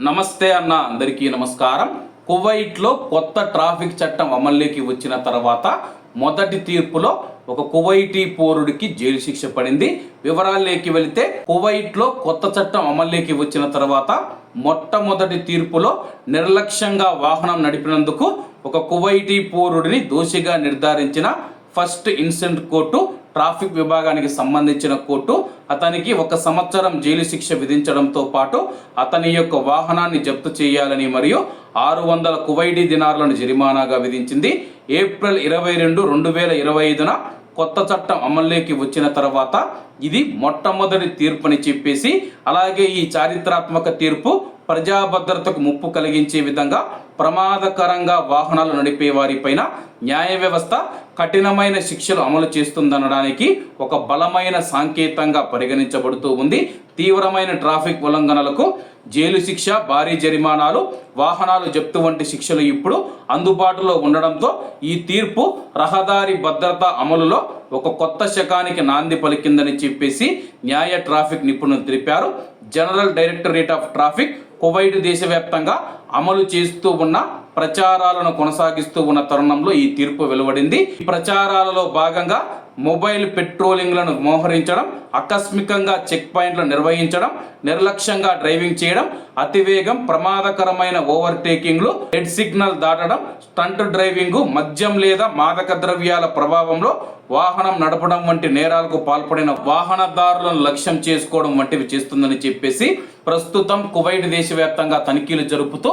నమస్తే అన్న, అందరికీ నమస్కారం. కువైట్లో కొత్త ట్రాఫిక్ చట్టం అమల్లోకి వచ్చిన తర్వాత మొదటి తీర్పులో ఒక కువైటీ పౌరుడికి జైలు శిక్ష పడింది. వివరాల్లోకి వెళితే, కువైట్లో కొత్త చట్టం అమల్లోకి వచ్చిన తర్వాత మొట్టమొదటి తీర్పులో నిర్లక్ష్యంగా వాహనం నడిపినందుకు ఒక కువైటీ పౌరుడిని దోషిగా నిర్ధారించిన ఫస్ట్ ఇన్స్టెంట్ కోర్టు, ట్రాఫిక్ విభాగానికి సంబంధించిన కోర్టు అతనికి 1 సంవత్సరం జైలు శిక్ష విధించడంతో పాటు అతని యొక్క వాహనాన్ని జప్తు చేయాలని మరియు 600 కువైటీ దినార్లను జరిమానాగా విధించింది. ఏప్రిల్ 22, 2025న కొత్త చట్టం అమల్లోకి వచ్చిన తర్వాత ఇది మొట్టమొదటి తీర్పుని చెప్పేసి, అలాగే ఈ చారిత్రాత్మక తీర్పు ప్రజా భద్రతకు ముప్పు కలిగించే విధంగా ప్రమాదకరంగా వాహనాలు నడిపే వారిపైన న్యాయ వ్యవస్థ కఠినమైన శిక్షలు అమలు చేస్తుందనడానికి ఒక బలమైన సంకేతంగా పరిగణించబడుతూ ఉంది. తీవ్రమైన ట్రాఫిక్ ఉల్లంఘనలకు జైలు శిక్ష, భారీ జరిమానాలు, వాహనాలు జప్తు వంటి శిక్షలు ఇప్పుడు అందుబాటులో ఉండడంతో ఈ తీర్పు రహదారి భద్రత అమలులో ఒక కొత్త శకానికి నాంది పలికిందని చెప్పేసి న్యాయ ట్రాఫిక్ నిపుణులు తెలిపారు. General directorate of traffic Kuwait దేశవ్యాప్తంగా అమలు చేస్తూ ఉన్న ప్రచారాలను కొనసాగిస్తూ ఉన్న తరుణంలో ఈ తీర్పు వెలువడింది. ఈ ప్రచారాలలో భాగంగా మొబైల్ పెట్రోలింగ్లను మోహరించడం, ఆకస్మికంగా చెక్ పాయింట్లు నిర్వహించడం, నిర్లక్ష్యంగా డ్రైవింగ్ చేయడం, అతివేగం, ప్రమాదకరమైన ఓవర్టేకింగ్లు, రెడ్ సిగ్నల్ దాటడం, స్టంట్ డ్రైవింగ్, మద్యం లేదా మాదక ద్రవ్యాల ప్రభావంలో వాహనం నడపడం వంటి నేరాలకు పాల్పడిన వాహనదారులను లక్ష్యం చేసుకోవడం వంటివి చేస్తుందని చెప్పేసి ప్రస్తుతం కువైట్ దేశవ్యాప్తంగా తనిఖీలు జరుపుతూ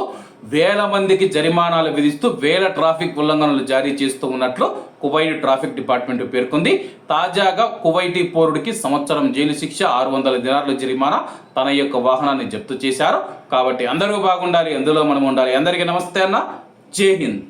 వేల మందికి జరిమానాలు విధిస్తూ వేల ట్రాఫిక్ ఉల్లంఘనలు జారీ చేస్తూ ఉన్నట్లు కువైట్ ట్రాఫిక్ డిపార్ట్మెంట్ పేర్కొంది. తాజాగా కువైటీ పౌరుడికి సంవత్సరం జైలు శిక్ష, 600 దినార్ల జరిమానా, తన యొక్క వాహనాన్ని జప్తు చేశారు. కాబట్టి అందరూ బాగుండాలి, అందులో మనం ఉండాలి. అందరికీ నమస్తే అన్న, జై హింద్.